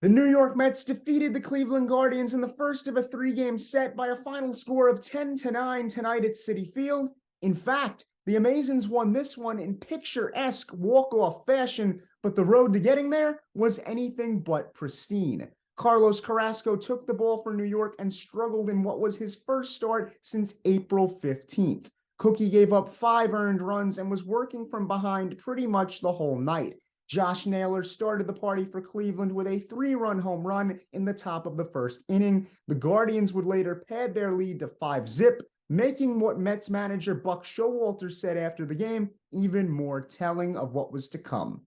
The New York Mets defeated the Cleveland Guardians in the first of a three-game set by a final score of 10-9 tonight at Citi Field. In fact, the Amazons won this one in picturesque walk-off fashion, but the road to getting there was anything but pristine. Carlos Carrasco took the ball for New York and struggled in what was his first start since April 15th. Cookie gave up 5 earned runs and was working from behind pretty much the whole night. Josh Naylor started the party for Cleveland with a 3-run home run in the top of the first inning. The Guardians would later pad their lead to 5-zip, making what Mets manager Buck Showalter said after the game even more telling of what was to come.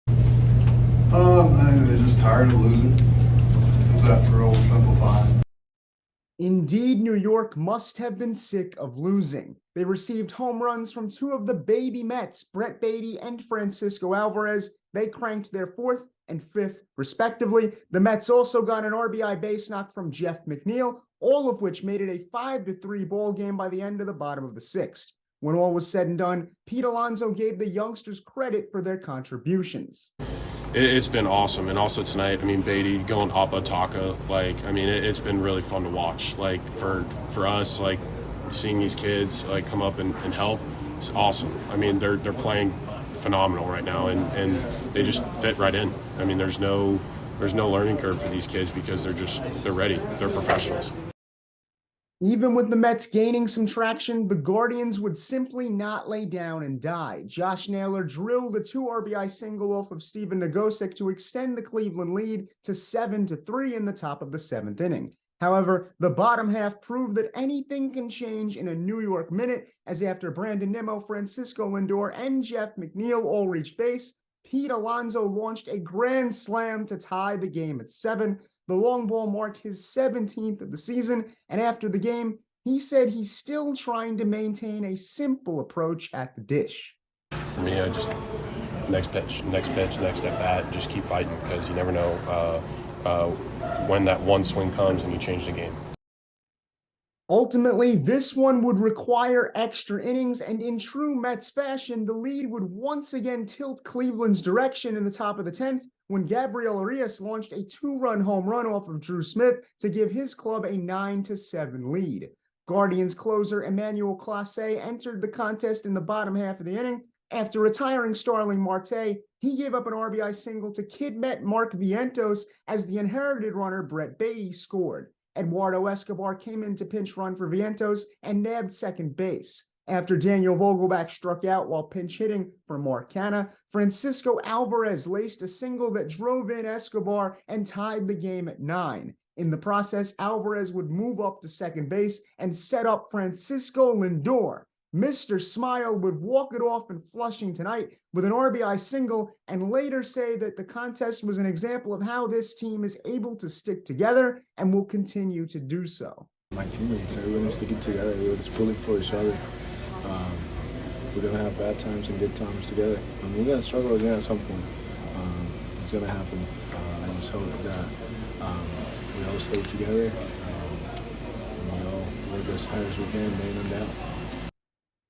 I think they're just tired of losing. Is that for oversimplified? Indeed, New York must have been sick of losing. They received home runs from 2 of the baby Mets, Brett Baty and Francisco Alvarez. They cranked their 4th and 5th, respectively. The Mets also got an RBI base knock from Jeff McNeil, all of which made it a 5-3 ball game by the end of the bottom of the 6th. When all was said and done, Pete Alonso gave the youngsters credit for their contributions. It's been awesome, and also tonight, Beatty going Appa Taka, it's been really fun to watch. For us, seeing these kids come up and help, it's awesome. They're playing phenomenal right now, and they just fit right in. There's no learning curve for these kids because they're ready. They're professionals. Even with the Mets gaining some traction, the Guardians would simply not lay down and die. Josh Naylor drilled a 2 RBI single off of Steven Nagosic to extend the Cleveland lead to 7-3 in the top of the 7th inning. However, the bottom half proved that anything can change in a New York minute, as after Brandon Nimmo, Francisco Lindor, and Jeff McNeil all reached base, Pete Alonso launched a grand slam to tie the game at 7. The long ball marked his 17th of the season, and after the game, he said he's still trying to maintain a simple approach at the dish. For me, I just next pitch, next at bat, just keep fighting because you never know when that one swing comes and you change the game. Ultimately, this one would require extra innings, and in true Mets fashion, the lead would once again tilt Cleveland's direction in the top of the 10th when Gabriel Arias launched a 2-run home run off of Drew Smith to give his club a 9-7 lead. Guardians closer Emmanuel Clase entered the contest in the bottom half of the inning. After retiring Starling Marte, he gave up an RBI single to Kid Met Mark Vientos as the inherited runner Brett Baty scored. Eduardo Escobar came in to pinch run for Vientos and nabbed second base. After Daniel Vogelbach struck out while pinch hitting for Mark Canha, Francisco Alvarez laced a single that drove in Escobar and tied the game at 9. In the process, Alvarez would move up to second base and set up Francisco Lindor. Mr. Smile would walk it off in Flushing tonight with an RBI single and later say that the contest was an example of how this team is able to stick together and will continue to do so. My teammates, everyone's sticking together. We're just pulling for each other. We're going to have bad times and good times together. We're going to struggle again at some point. It's going to happen. I just hope that we all stay together and we all work as hard as we can, day in and out.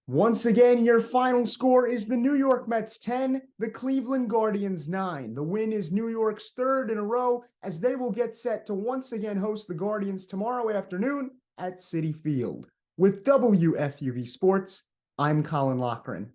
Once again, your final score is the New York Mets 10, the Cleveland Guardians 9. The win is New York's 3rd in a row, as they will get set to once again host the Guardians tomorrow afternoon at Citi Field. With WFUV Sports, I'm Colin Loughran.